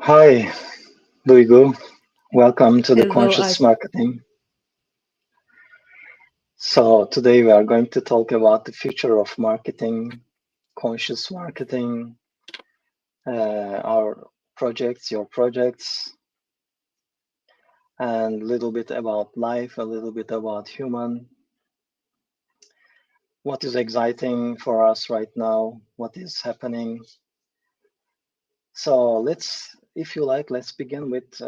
Hi, Duygu. Welcome to the Hello, Conscious Marketing. So, today we are going to talk about the future of marketing, conscious marketing, our projects, your projects, and a little bit about life, a little bit about human. What is exciting for us right now? What is happening? So, if you like, let's begin with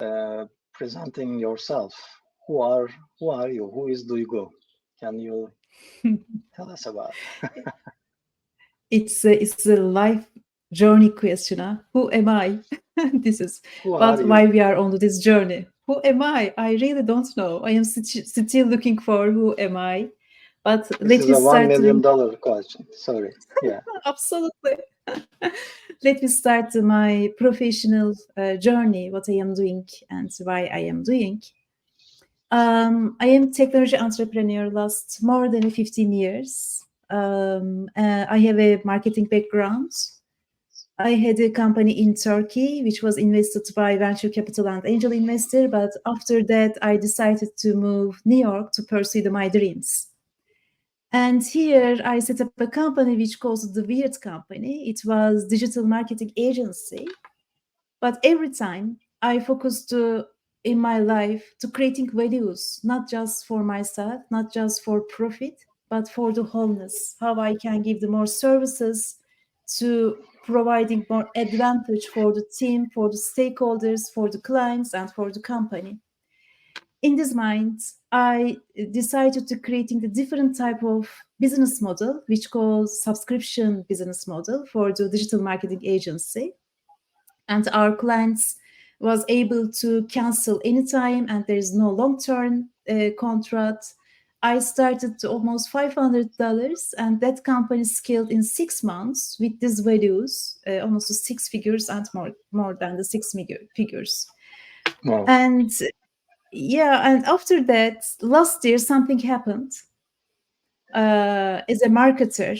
presenting yourself. Who are who are you? Who is Duygu? Can you tell us about? it's a life journey question. Huh? Who am I? This is Who are but you? why we are on this journey. Who am I? I really don't know. I am still looking for who am I. But This let is me a one start million with dollar question. Sorry. Yeah. absolutely. Let me start my professional journey. What I am doing and why I am doing. I am technology entrepreneur last more than 15 years. I have a marketing background. I had a company in Turkey which was invested by venture capital and angel investor, but after that I decided to move New York to pursue my dreams. And here I set up a company which calls the Weird Company. It was digital marketing agency, but every time I focused in my life to creating values, not just for myself, not just for profit, but for the wholeness. How I can give the more services to providing more advantage for the team, for the stakeholders, for the clients, and for the company. In this mind, I decided to creating the different type of business model, which calls subscription business model for the digital marketing agency, and our clients was able to cancel anytime and there is no long-term contract. I started to almost $500 and that company scaled in 6 months with these values, almost six figures and more than the figures. Wow. And yeah, and after that, last year something happened. As a marketer,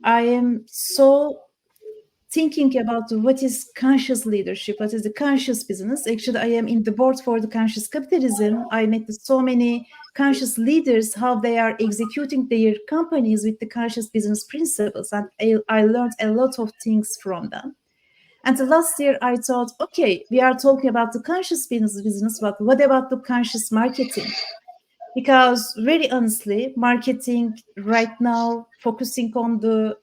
I am so thinking about what is conscious leadership, what is the conscious business. Actually, I am in the board for the conscious capitalism. I met so many conscious leaders, how they are executing their companies with the conscious business principles. And I learned a lot of things from them. And the last year I thought, okay, we are talking about the conscious business, but what about the conscious marketing? Because very honestly, marketing right now focusing on the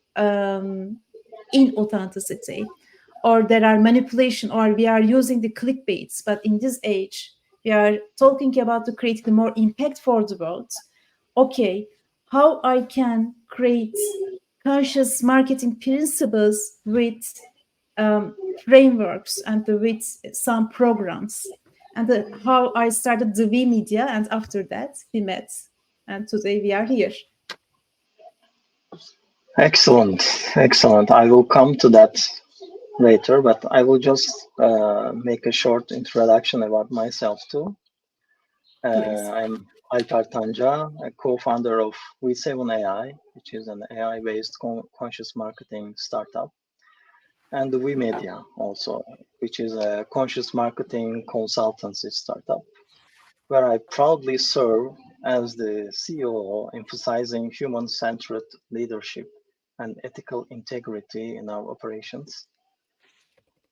inauthenticity, or there are manipulation, or we are using the clickbaits. But in this age, we are talking about to create the more impact for the world. Okay, how I can create conscious marketing principles with frameworks and with some programs, and how I started the V Media, and after that we met, and today we are here. Excellent. Excellent. I will come to that later, but I will just make a short introduction about myself too. Please. I'm Alper Tanja, a co-founder of V7AI, which is an AI-based conscious marketing startup, and the VMedia also, which is a conscious marketing consultancy startup, where I proudly serve as the COO, emphasizing human centered leadership and ethical integrity in our operations.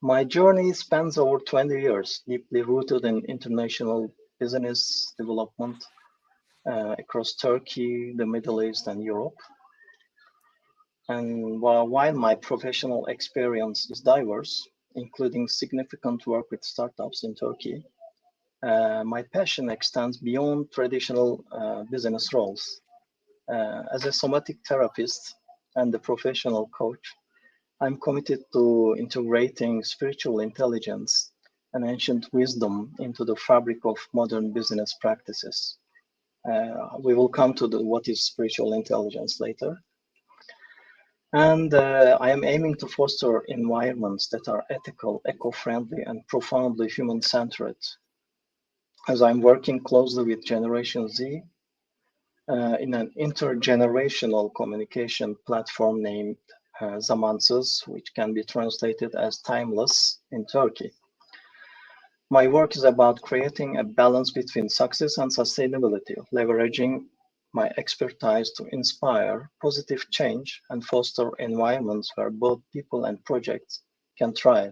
My journey spans over 20 years, deeply rooted in international business development across Turkey, the Middle East, and Europe. And while my professional experience is diverse, including significant work with startups in Turkey, my passion extends beyond traditional business roles. As a somatic therapist and a professional coach, I'm committed to integrating spiritual intelligence and ancient wisdom into the fabric of modern business practices. We will come to what is spiritual intelligence later. And I am aiming to foster environments that are ethical, eco friendly, and profoundly human centered. As I'm working closely with Generation Z in an intergenerational communication platform named Zamansız, which can be translated as timeless in Turkey. My work is about creating a balance between success and sustainability, leveraging my expertise to inspire positive change and foster environments where both people and projects can thrive.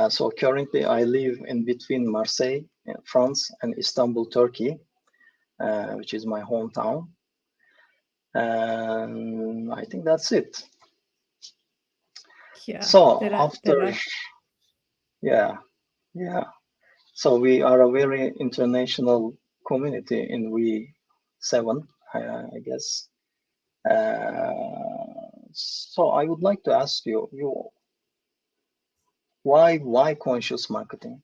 So currently I live in between Marseille, France, and Istanbul, Turkey, which is my hometown. And I think that's it. Yeah. So there after, are yeah. So we are a very international community in V7, I guess. So I would like to ask you why conscious marketing?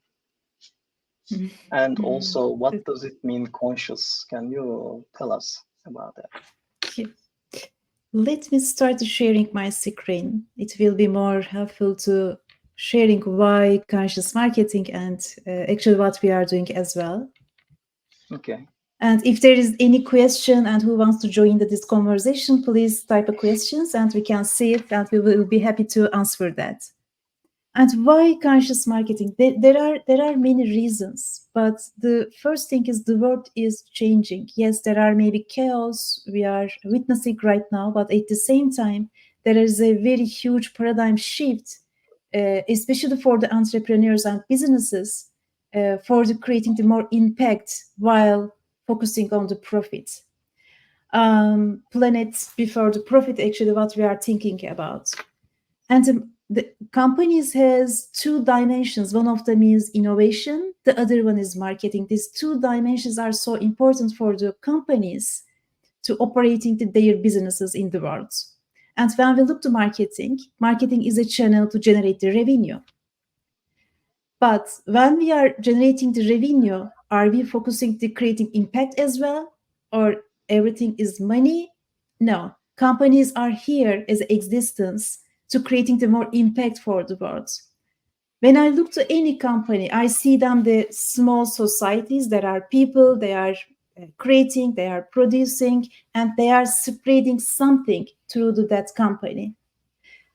And also, what does it mean conscious? Can you tell us about that? Yeah. Let me start sharing my screen. It will be more helpful to sharing why conscious marketing and actually what we are doing as well. Okay. And if there is any question and who wants to join this conversation, please type a questions and we can see it and we will be happy to answer that. And why conscious marketing? There are many reasons, but the first thing is the world is changing. Yes, there are maybe chaos we are witnessing right now, but at the same time, there is a very huge paradigm shift, especially for the entrepreneurs and businesses, for the creating the more impact while focusing on the profit. Planet before the profit, actually, what we are thinking about. And the companies has two dimensions. One of them is innovation. The other one is marketing. These two dimensions are so important for the companies to operating their businesses in the world. And when we look to marketing, marketing is a channel to generate the revenue. But when we are generating the revenue, are we focusing to creating impact as well? Or everything is money? No. Companies are here as existence to creating the more impact for the world. When I look to any company, I see them the small societies. There are people, they are creating, they are producing, and they are spreading something through that company.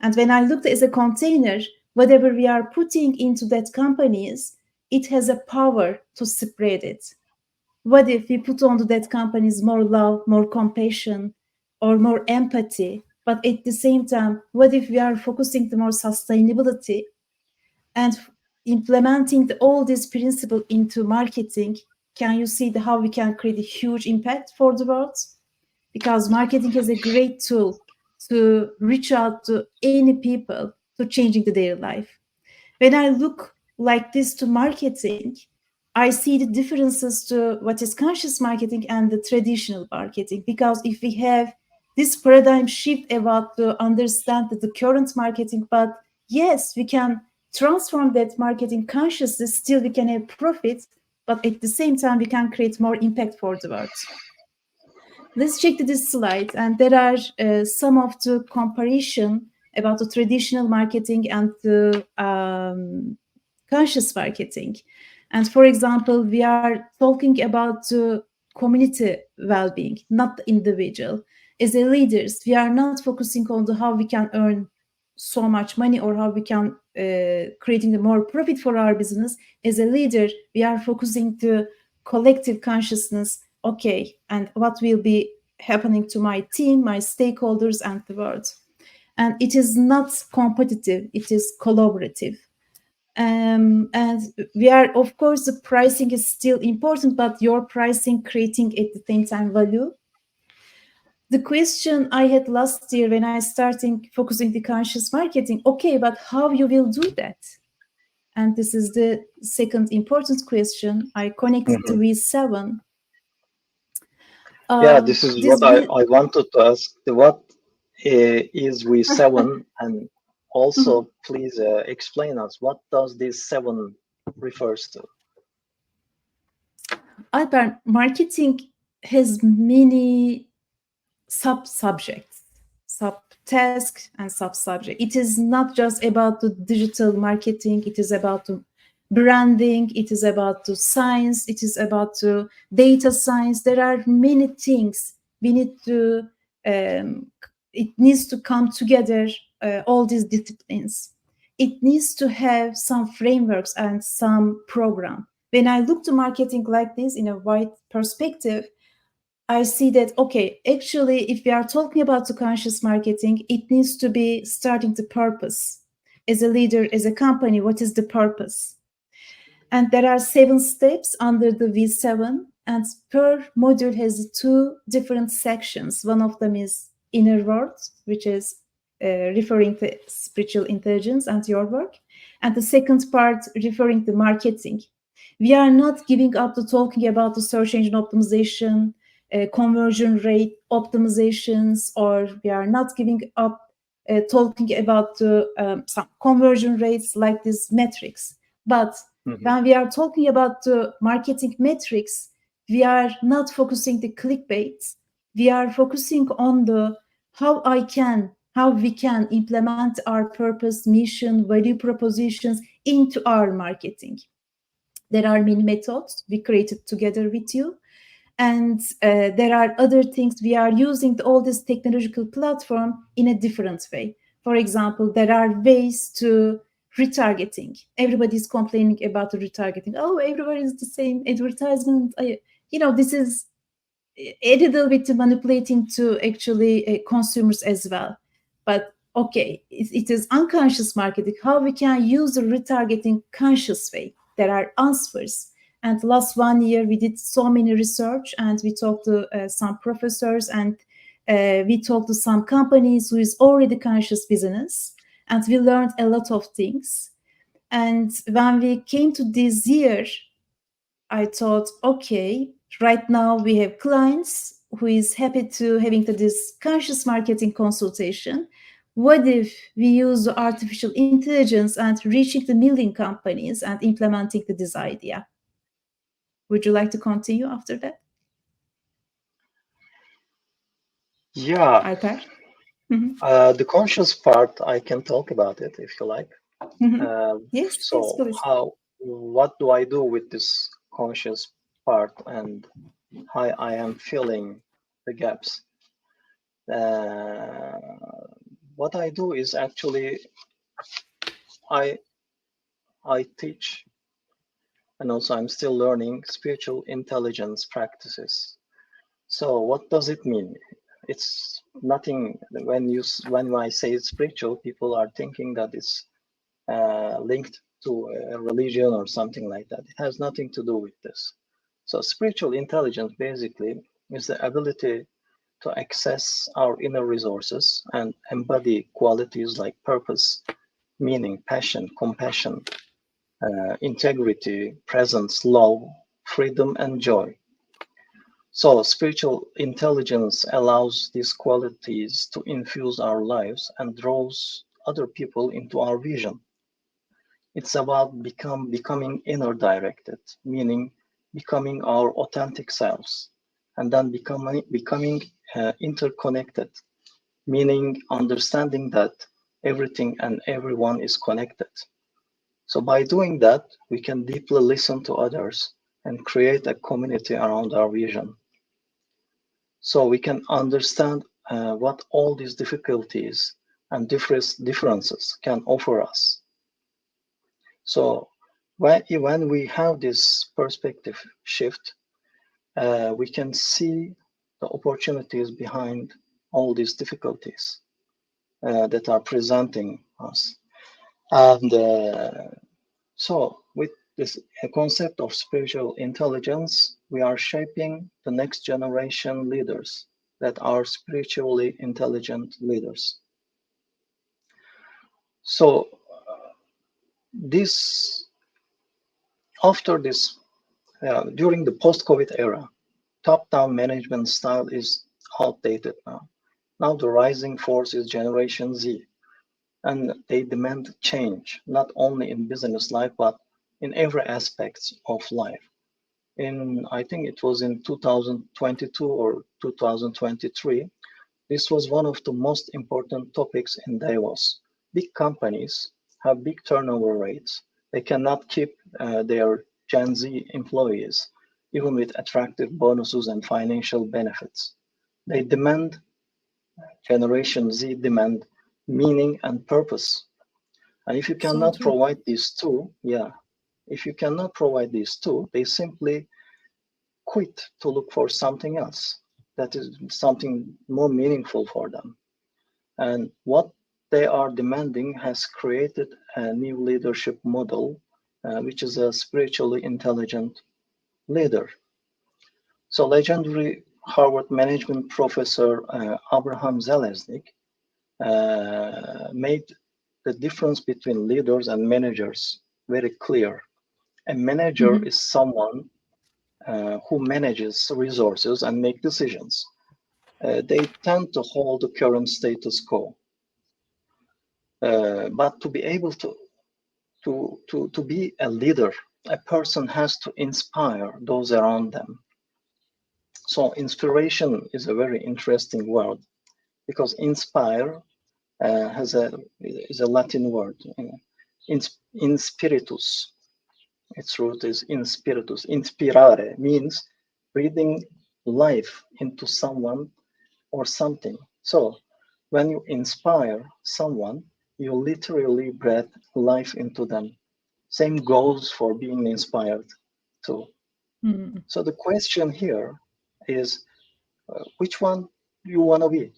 And when I looked as a container, whatever we are putting into that companies, it has a power to spread it. What if we put onto that companies more love, more compassion, or more empathy? But at the same time, what if we are focusing the more sustainability and implementing all this principle into marketing? Can you see how we can create a huge impact for the world? Because marketing is a great tool to reach out to any people to changing their life. When I look like this to marketing, I see the differences to what is conscious marketing and the traditional marketing. Because if we have this paradigm shift about to understand the current marketing, but yes, we can transform that marketing consciously, still we can have profit, but at the same time, we can create more impact for the world. Let's check this slide, and there are some of the comparison about the traditional marketing and the conscious marketing. And for example, we are talking about community well-being, not the individual. As a leaders, we are not focusing on how we can earn so much money or how we can creating the more profit for our business. As a leader, we are focusing to collective consciousness. Okay, and what will be happening to my team, my stakeholders, and the world. And it is not competitive, it is collaborative. And we are, of course, the pricing is still important, but your pricing creating at the same time value. The question I had last year when I started focusing the conscious marketing, okay, but how you will do that? And this is the second important question. I connected to V7. Yeah, this is what I wanted to ask. What is V7? And also, please explain us, what does this 7 refers to? Alper, marketing has many sub-subjects, sub-tasks and sub-subject. It is not just about the digital marketing. It is about the branding. It is about the science. It is about the data science. There are many things we need to, it needs to come together, all these disciplines. it needs to have some frameworks and some program. When I look to marketing like this in a wide perspective, I see that, okay, actually, if we are talking about the conscious marketing, it needs to be starting the purpose. As a leader, as a company, what is the purpose? And there are 7 steps under the V7, and per module has 2 different sections. One of them is inner world, which is referring to spiritual intelligence and your work. And the second part referring to marketing. We are not giving up to talking about the search engine optimization, conversion rate optimizations, or we are not giving up talking about some conversion rates like these metrics. But when we are talking about the marketing metrics, we are not focusing the clickbait. We are focusing on the how we can implement our purpose, mission, value propositions into our marketing. There are many methods we created together with you. And there are other things we are using all this technological platform in a different way. For example, there are ways to retargeting. Everybody's complaining about the retargeting. Oh, everybody is the same advertisement. This is a little bit manipulating to actually consumers as well. But okay, it is unconscious marketing. How we can use the retargeting conscious way? There are answers. And last 1 year, we did so many research, and we talked to some professors, and we talked to some companies who is already conscious business, and we learned a lot of things. And when we came to this year, I thought, okay, right now we have clients who is happy to having this conscious marketing consultation. What if we use artificial intelligence and reaching the million companies and implementing this idea? Would you like to continue after that? Yeah. Alper? The conscious part, I can talk about it if you like. Yes, So please. what do I do with this conscious part and how I am filling the gaps? What I do is actually I teach, and also I'm still learning spiritual intelligence practices. So what does it mean? It's nothing. When I say spiritual, people are thinking that it's linked to a religion or something like that. It has nothing to do with this. So spiritual intelligence basically is the ability to access our inner resources and embody qualities like purpose, meaning, passion, compassion, integrity, presence, love, freedom, and joy. So spiritual intelligence allows these qualities to infuse our lives and draws other people into our vision. It's about becoming inner directed, meaning becoming our authentic selves, and then becoming interconnected, meaning understanding that everything and everyone is connected. So by doing that, we can deeply listen to others and create a community around our vision. So we can understand what all these difficulties and differences can offer us. So when we have this perspective shift, we can see the opportunities behind all these difficulties that are presenting us. And so with this concept of spiritual intelligence, we are shaping the next generation leaders that are spiritually intelligent leaders. So after this, during the post-COVID era, top-down management style is outdated now. Now the rising force is Generation Z, and they demand change, not only in business life, but in every aspect of life. I think it was in 2022 or 2023, this was one of the most important topics in Davos. Big companies have big turnover rates. They cannot keep their Gen Z employees, even with attractive bonuses and financial benefits. Generation Z demand meaning and purpose. And if you So cannot true. provide these two, if you cannot provide these two, they simply quit to look for something else that is something more meaningful for them. And what they are demanding has created a new leadership model, which is a spiritually intelligent leader. So, legendary Harvard management professor Abraham Zeleznik made the difference between leaders and managers very clear. A manager Mhm. is someone who manages resources and make decisions. They tend to hold the current status quo. But to be able to be a leader, a person has to inspire those around them. So inspiration is a very interesting word because inspire is a Latin word, in spiritus. Its root is in spiritus. Inspirare means breathing life into someone or something. So when you inspire someone, you literally breathe life into them. Same goes for being inspired too. Mhm. So the question here is which one you want to be?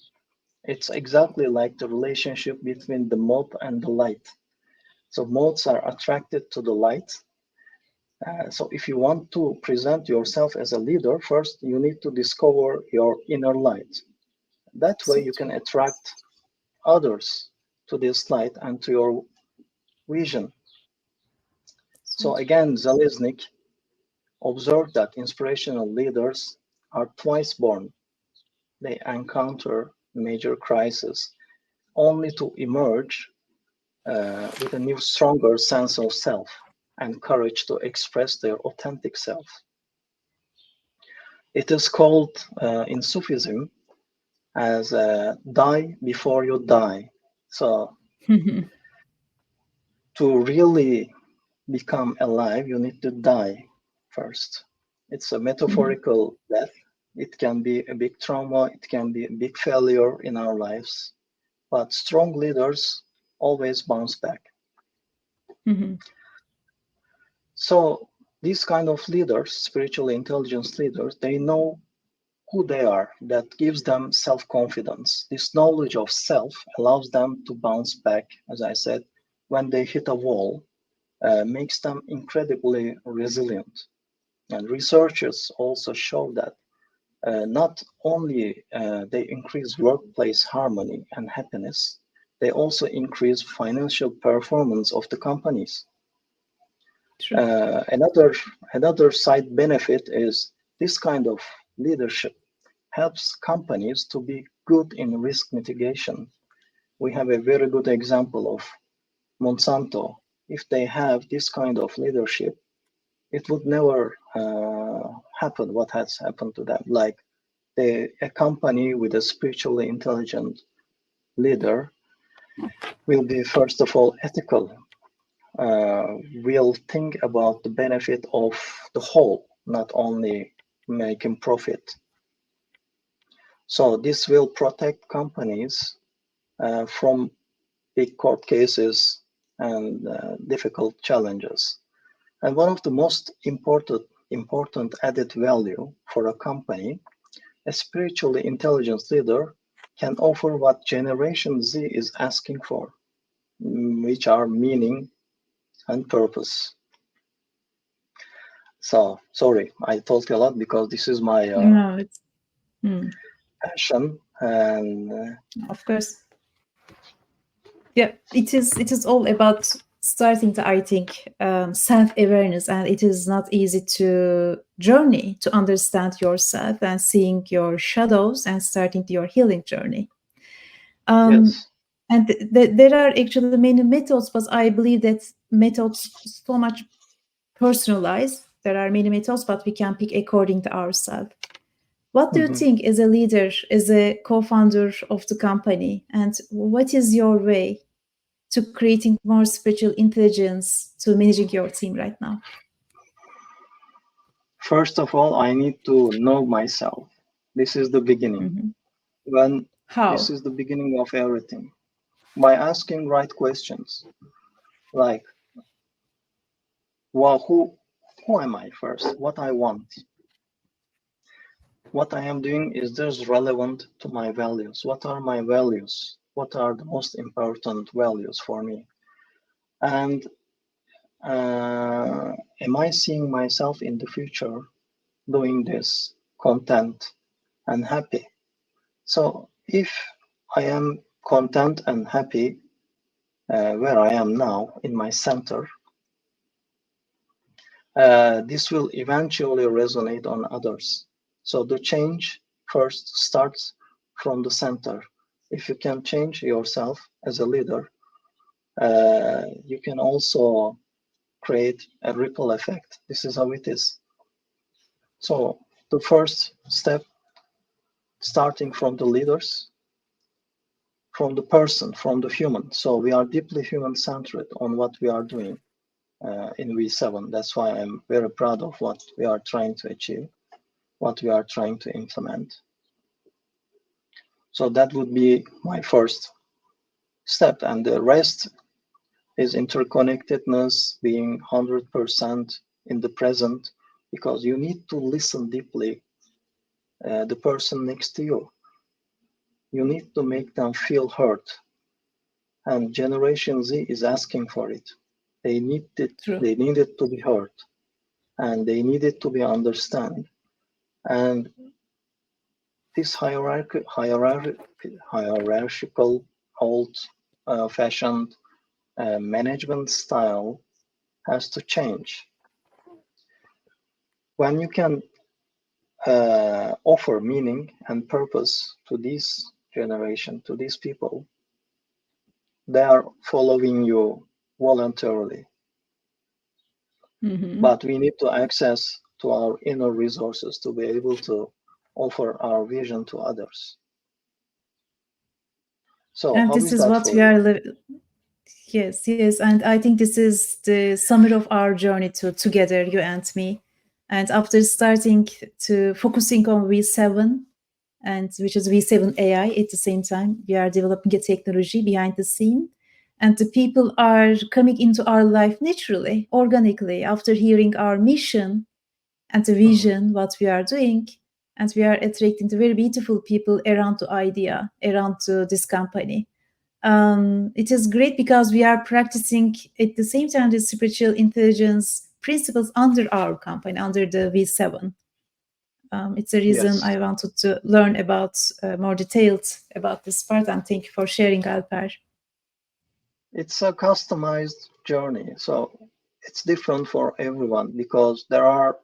It's exactly like the relationship between the moth and the light. So moths are attracted to the light. So if you want to present yourself as a leader, first you need to discover your inner light. That way So you true. can attract others to this light and to your vision. So So true. again, Zalesnik observed that inspirational leaders are twice born. They encounter major crises only to emerge with a new, stronger sense of self and courage to express their authentic self. It is called in Sufism as die before you die. So Mhm. to really become alive, you need to die first. It's a Mhm. metaphorical death. It can be a big trauma, it can be a big failure in our lives, but strong leaders always bounce back. Mhm. So these kind of leaders, spiritual intelligence leaders, they know who they are. That gives them self-confidence. This knowledge of self allows them to bounce back, as I said, when they hit a wall, makes them incredibly resilient. And researchers also show that not only they increase workplace harmony and happiness, they also increase financial performance of the companies. True. Another side benefit is this kind of leadership helps companies to be good in risk mitigation. We have a very good example of Monsanto. If they have this kind of leadership, it would never happen what has happened to them. Like a company with a spiritually intelligent leader will be, first of all, ethical, will think about the benefit of the whole, not only making profit. So this will protect companies from big court cases and difficult challenges. And one of the most important added value for a company, a spiritually intelligent leader can offer what Generation Z is asking for, which are meaning and purpose. So, sorry, I talked a lot because this is my No, it's mm, passion, and of course. Yeah, it is all about starting to, I think, self-awareness, and it is not easy to journey to understand yourself and seeing your shadows and starting your healing journey. Um, yes, and there are actually many methods, but I believe that methods so much personalized. There are many methods, but we can pick according to ourselves. What do you mhm. think as a leader, as a co-founder of the company, and what is your way to creating more spiritual intelligence to managing your team right now? First of all, I need to know myself. This is the beginning. Mhm. When this How? is the beginning of everything. By asking right questions. like, well, who am I first? What I want? What I am doing, is this relevant to my values? What are my values? What are the most important values for me? And am I seeing myself in the future doing this, content and happy? So if I am content and happy where I am now in my center, this will eventually resonate on others. So the change first starts from the center. If you can change yourself as a leader, you can also create a ripple effect. This is how it is. So the first step, starting from the leaders, from the person, from the human. So we are deeply human-centered on what we are doing in V7. That's why I'm very proud of what we are trying to achieve, what we are trying to implement. So that would be my first step. And the rest is interconnectedness, being 100% in the present, because you need to listen deeply the person next to you. You need to make them feel heard. And Generation Z is asking for it. They need it. True. They need it to be heard, and they need it to be understood. And this hierarchical, old-fashioned management style has to change. When you can offer meaning and purpose to this generation, to these people, they are following you voluntarily. Mm-hmm. But we need to access to our inner resources to be able to offer our vision to others. So And how this is is that what for we you? are yes, and I think this is the summit of our journey together, you and me. And after starting to focusing on V7, and which is V7 AI, at the same time we are developing a technology behind the scene, and the people are coming into our life naturally, organically, after hearing our mission and the vision, what we are doing, and we are attracting the very beautiful people around the idea, around this company. It is great because we are practicing at the same time the spiritual intelligence principles under our company, under the V7. It's a reason Yes, I wanted to learn about more detailed about this part, and thank you for sharing, Alper. it's a customized journey. So it's different for everyone because there are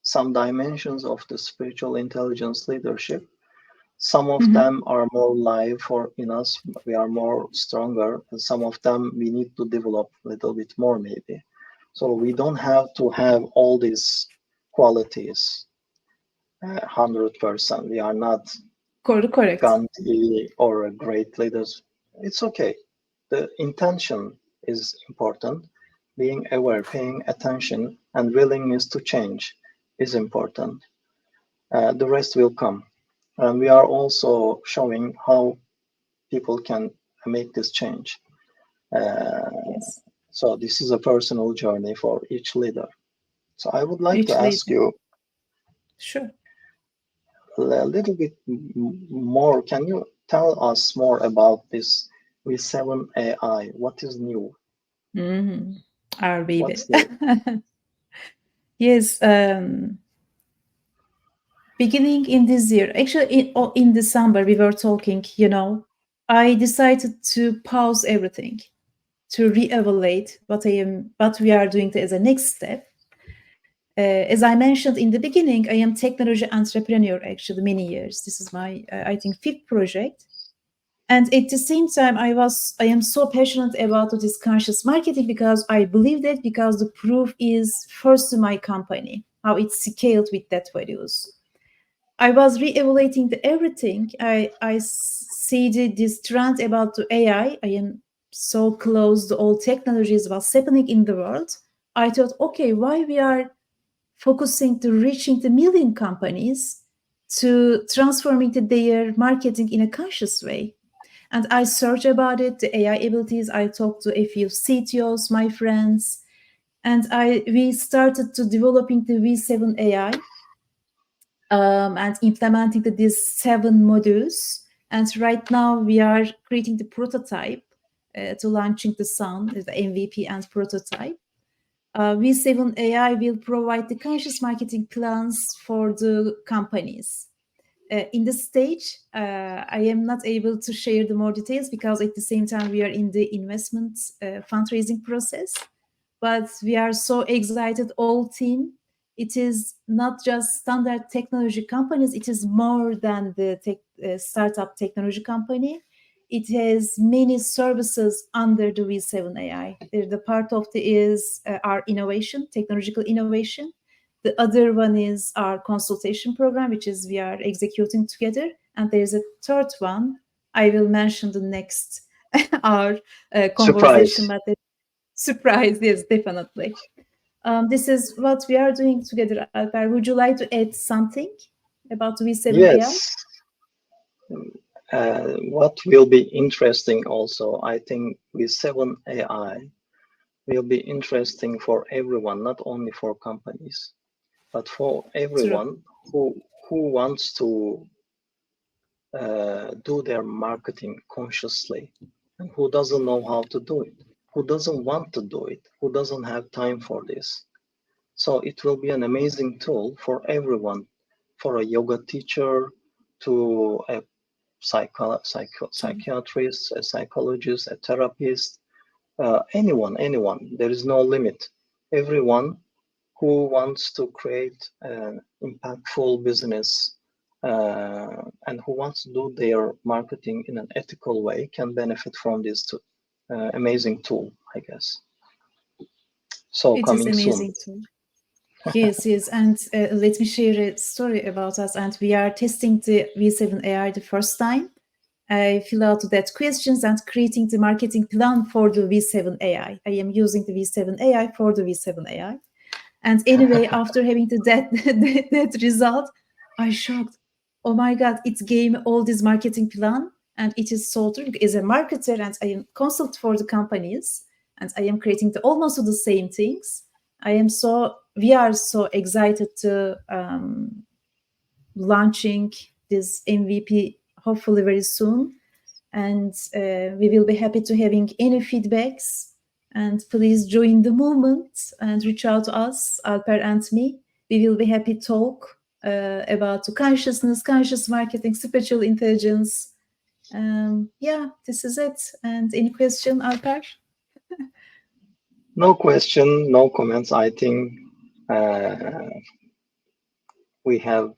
some dimensions of the spiritual intelligence leadership. Some of them are more live for in us. We are more stronger, and some of them we need to develop a little bit more, maybe. So we don't have to have all these qualities 100%. We are not Correct. Gandhi or a great leaders. It's okay. The intention is important. Being aware, paying attention, and willingness to change is important. The rest will come. And we are also showing how people can make this change. Yes. So this is a personal journey for each leader. So I would like to Each ask leader. you Sure. a little bit more. Can you tell us more about this V7 AI? What is new? Our baby. What's new? Yes. Beginning in this year, actually in December, we were talking, I decided to pause everything, to reevaluate what we are doing as a next step. As I mentioned in the beginning, I am technology entrepreneur actually many years. This is my, I think, fifth project. And at the same time, I am so passionate about this conscious marketing because I believe that, because the proof is first to my company, how it's scaled with that values. I was re-evaluating everything. I see this trend about the AI. I am so close to all technologies, what's happening in the world. I thought, okay, why we are focusing to reaching the million companies, to transforming their marketing in a conscious way. And I search about it, the AI abilities. I talked to a few CTOs, my friends, and we started to developing the V7 AI and implementing these 7 modules. And right now we are creating the prototype to launching the Sun, the MVP and prototype. V7 AI will provide the conscious marketing plans for the companies. In this stage, I am not able to share the more details because at the same time we are in the investment fundraising process. But we are so excited, all team. It is not just standard technology companies. It is more than the startup technology company. It has many services under the V7 AI. The part of is our innovation, technological innovation. The other one is our consultation program, which is we are executing together. And there's a third one. I will mention the next our conversation. Surprise. But surprise, yes, definitely. This is what we are doing together, Alper. Would you like to add something about V7 AI? Yes. What will be interesting also, I think V7 AI will be interesting for everyone, not only for companies, but for everyone who wants to do their marketing consciously and who doesn't know how to do it, who doesn't want to do it, who doesn't have time for this. So it will be an amazing tool for everyone, for a yoga teacher, to a psychiatrist, a psychologist, a therapist, anyone. There is no limit. Everyone who wants to create an impactful business and who wants to do their marketing in an ethical way can benefit from this amazing tool, I guess. So it coming is amazing soon. Too. Yes, and let me share a story about us. And we are testing the V7 AI the first time. I fill out that questions and creating the marketing plan for the V7 AI. I am using the V7 AI for the V7 AI. And anyway, after having that result, I shocked. Oh my God, it gave me all this marketing plan, and it is so true. As a marketer, and I am consult for the companies, and I am creating almost the same things. We are so excited to launching this MVP hopefully very soon, and we will be happy to having any feedbacks. And please join the movement and reach out to us, Alper and me. We will be happy to talk about consciousness, conscious marketing, spiritual intelligence. Yeah, this is it. And any question, Alper? No question, no comments. I think we have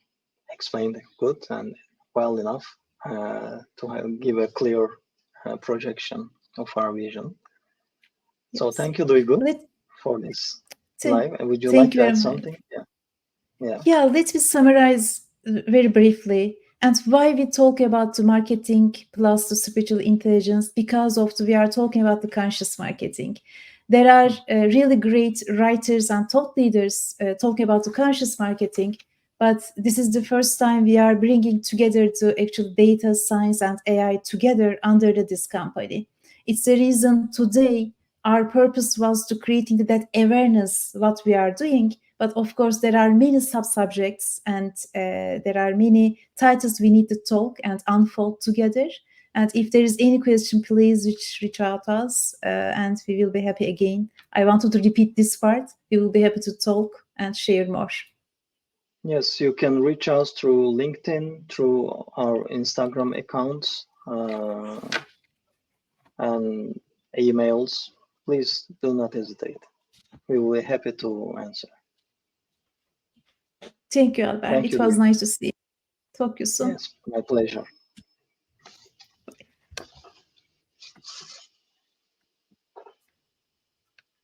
explained good and well enough to give a clear projection of our vision. Yes. So thank you, Duygu, for this live. Would you like to add something? Yeah, let me summarize very briefly. And why we talk about the marketing plus the spiritual intelligence, because we are talking about the conscious marketing. There are really great writers and thought leaders talking about the conscious marketing, but this is the first time we are bringing together the actual data science and AI together under this company. It's the reason today our purpose was to creating that awareness, what we are doing. But of course, there are many sub-subjects and there are many titles we need to talk and unfold together. And if there is any question, please reach out to us and we will be happy again. I wanted to repeat this part. We will be happy to talk and share more. Yes, you can reach us through LinkedIn, through our Instagram accounts and emails. Please do not hesitate. We will be happy to answer. Thank you, Alper. It was nice to see you. Talk to you soon. Yes, my pleasure.